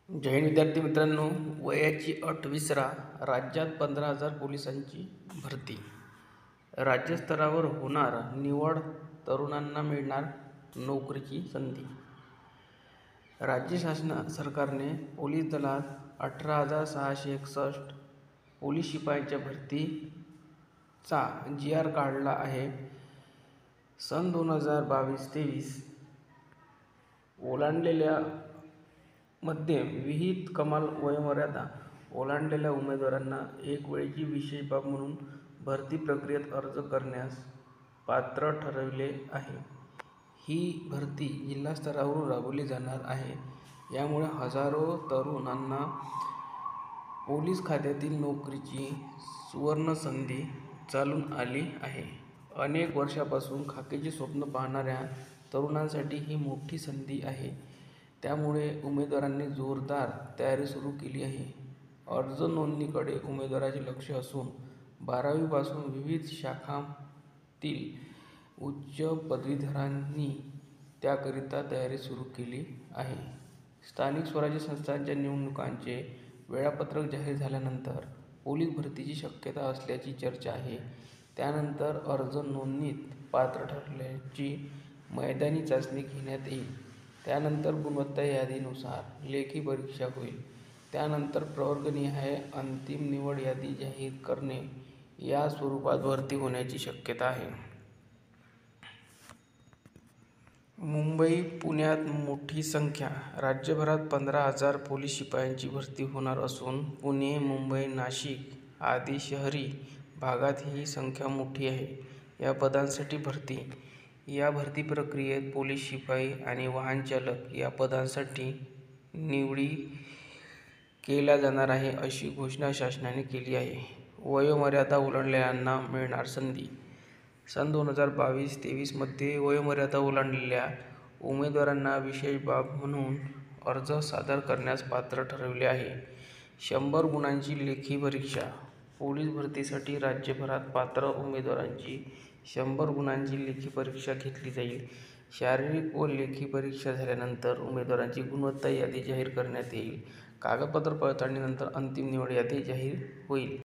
जय हिंद विद्यार्थी मित्रांनो, वयाची अट विसरा. राज्यात 15,000 पोलिसांची भरती. राज्यस्तरावर होणार निवड, तरुणांना मिळणार नोकरीची संधी. राज्य सरकारने पोलीस दलात 18,661 पोलीस शिपायांच्या भरतीचा जी.आर. काढला आहे. सन 2022-23 ओलांडलेल्या मध्ये विहित कमाल वयोमर्यादा ओलांडलेल्या उमेदवारांना एक वेळची विशेष बाब म्हणून भरती प्रक्रियेत अर्ज करण्यास पात्र ठरविले आहे. ही भरती जिल्हा स्तरावरून राबवली जाणार आहे. यामुळे हजारो तरुणांना पोलीस खात्यातील नोकरीची सुवर्णसंधी चालून आली आहे. अनेक वर्षांपासून खाकीचे स्वप्न पाहणाऱ्या तरुणांसाठी ही मोठी संधी आहे. त्यामुळे उमेदवारांनी जोरदार तयारी सुरू केली आहे. अर्ज नोंदणीकडे उमेदवारांचे लक्ष असून 12वी पासून विविध शाखांतील उच्च पदवीधरांनी त्याकरिता तयारी सुरू केली आहे. स्थानिक स्वराज्य संस्थांच्या निवडणुकांचे वेळापत्रक जाहीर झाल्यानंतर पोलीस भरतीची शक्यता असल्याची चर्चा आहे. त्यानंतर अर्ज नोंदणीत पात्र ठरलेल्यांची मैदानी चाचणी घेण्यात येईल. त्यानंतर गुणवत्ता यादीनुसार लेखी परीक्षा होईल. त्यानंतर प्रवर्गनिहाय अंतिम निवड यादी जाहीर करणे या स्वरूपात भरती होण्याची शक्यता आहे. मुंबई, पुण्यात मोठी संख्या. राज्यभरात 15,000 पोलीस शिपायांची भरती होणार असून पुणे, मुंबई, नाशिक आदी शहरी भागात ही संख्या मोठी आहे. या पदांसाठी भरती. या भरती प्रक्रियेत पोलीस शिपाई आणि वाहनचालक या पदांसाठी निवडी केल्या जाणार आहे, अशी घोषणा शासनाने केली आहे. वयोमर्यादा ओलांडलेल्यांना मिळणार संधी. सन 2022-23 मध्ये वयोमर्यादा ओलांडलेल्या उमेदवारांना विशेष बाब म्हणून अर्ज सादर करण्यास पात्र ठरविले आहे. 100 गुणांची लेखी परीक्षा. पोलीस भरतीसाठी राज्यभरात पात्र उमेदवारांची 100 गुणांची लेखी परीक्षा घेतली जाईल. शारीरिक व लेखी परीक्षा झाल्यानंतर उमेदवारांची गुणवत्ता यादी जाहीर करण्यात येईल. कागदपत्र पडताळणीनंतर अंतिम निवड यादी जाहीर होईल.